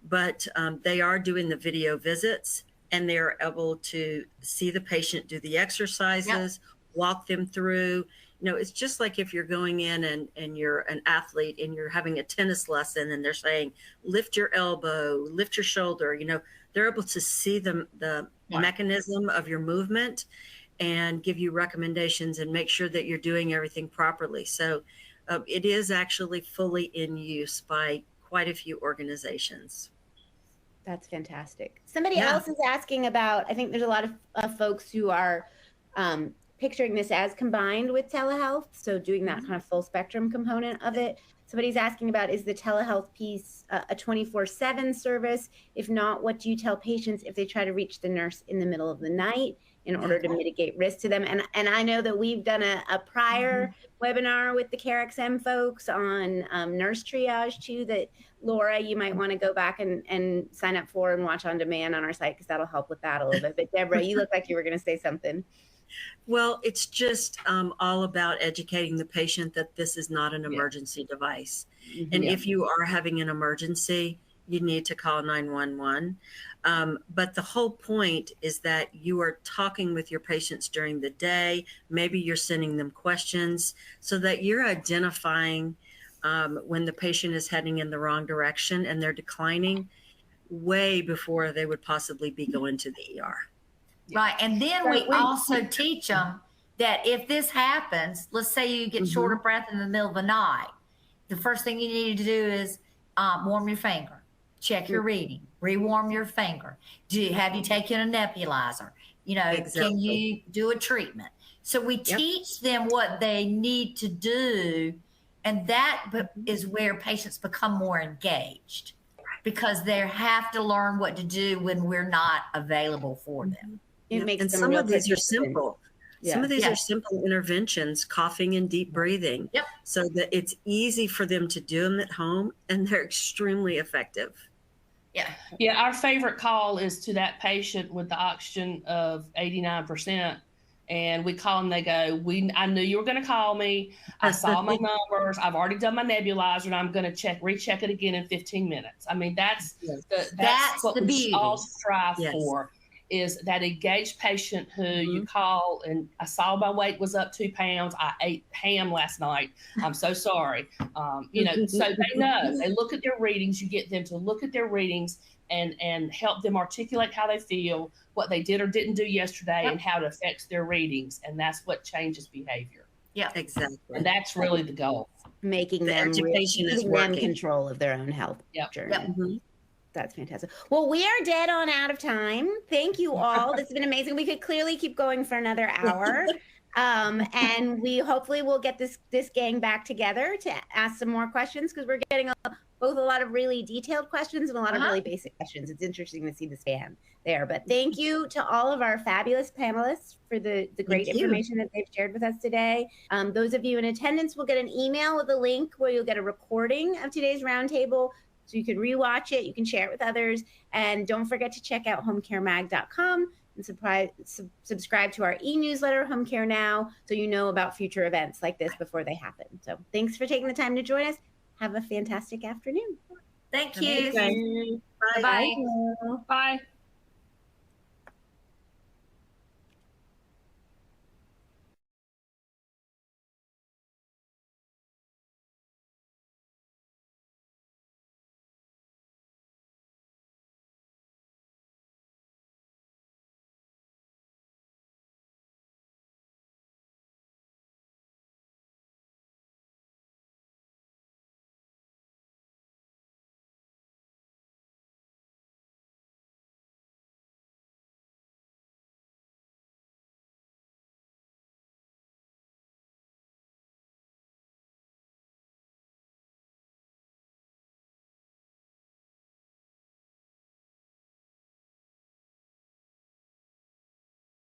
But they are doing the video visits, and they are able to see the patient do the exercises, walk them through. You know, it's just like if you're going in and you're an athlete and you're having a tennis lesson and they're saying, lift your elbow, lift your shoulder, you know, they're able to see the mechanism of your movement and give you recommendations and make sure that you're doing everything properly. So it is actually fully in use by quite a few organizations. That's fantastic. Somebody else is asking about, I think there's a lot of folks who are picturing this as combined with telehealth, so doing that kind of full spectrum component of it. Somebody's asking about, is the telehealth piece a 24/7 service? If not, what do you tell patients if they try to reach the nurse in the middle of the night in order to mitigate risk to them? And I know that we've done a prior webinar with the CareXM folks on nurse triage too, that Laura, you might want to go back and sign up for and watch on demand on our site, because that'll help with that a little bit. But Deborah, you look like you were going to say something. Well, it's just all about educating the patient that this is not an emergency device. And if you are having an emergency, you need to call 911. But the whole point is that you are talking with your patients during the day. Maybe you're sending them questions so that you're identifying when the patient is heading in the wrong direction and they're declining way before they would possibly be going to the ER. Right. And then we also teach them that if this happens, let's say you get short of breath in the middle of the night, the first thing you need to do is warm your finger, check your reading, rewarm your finger. Have you taken a nebulizer? You know, can you do a treatment? So we teach them what they need to do. And that is where patients become more engaged, because they have to learn what to do when we're not available for them. And some of these are simple. Some of these are simple interventions, coughing and deep breathing, so that it's easy for them to do them at home, and they're extremely effective. Yeah, our favorite call is to that patient with the oxygen of 89%. And we call them, they go, I knew you were going to call me. I saw my numbers. I've already done my nebulizer, and I'm going to recheck it again in 15 minutes. I mean, that's what we all strive for, is that engaged patient who you call, and I saw my weight was up 2 pounds. I ate ham last night. I'm so sorry. You know, so they know. They look at their readings. You get them to look at their readings. and help them articulate how they feel, what they did or didn't do yesterday, and how it affects their readings. And that's what changes behavior. Yeah, exactly. And that's really the goal. Making The them education is giving them working. control of their own health journey. Yep. Mhm. That's fantastic. Well, we are dead on out of time. Thank you all. This has been amazing. We could clearly keep going for another hour. And we hopefully will get this gang back together to ask some more questions, because we're getting both a lot of really detailed questions and a lot of really basic questions. It's interesting to see the span there. But thank you to all of our fabulous panelists for the great information that they've shared with us today. Those of you in attendance will get an email with a link where you'll get a recording of today's roundtable, so you can rewatch it, you can share it with others. And don't forget to check out homecaremag.com and subscribe to our e-newsletter, Home Care Now, so you know about future events like this before they happen. So thanks for taking the time to join us. Have a fantastic afternoon. Thank you. Bye. Bye. Bye. Bye.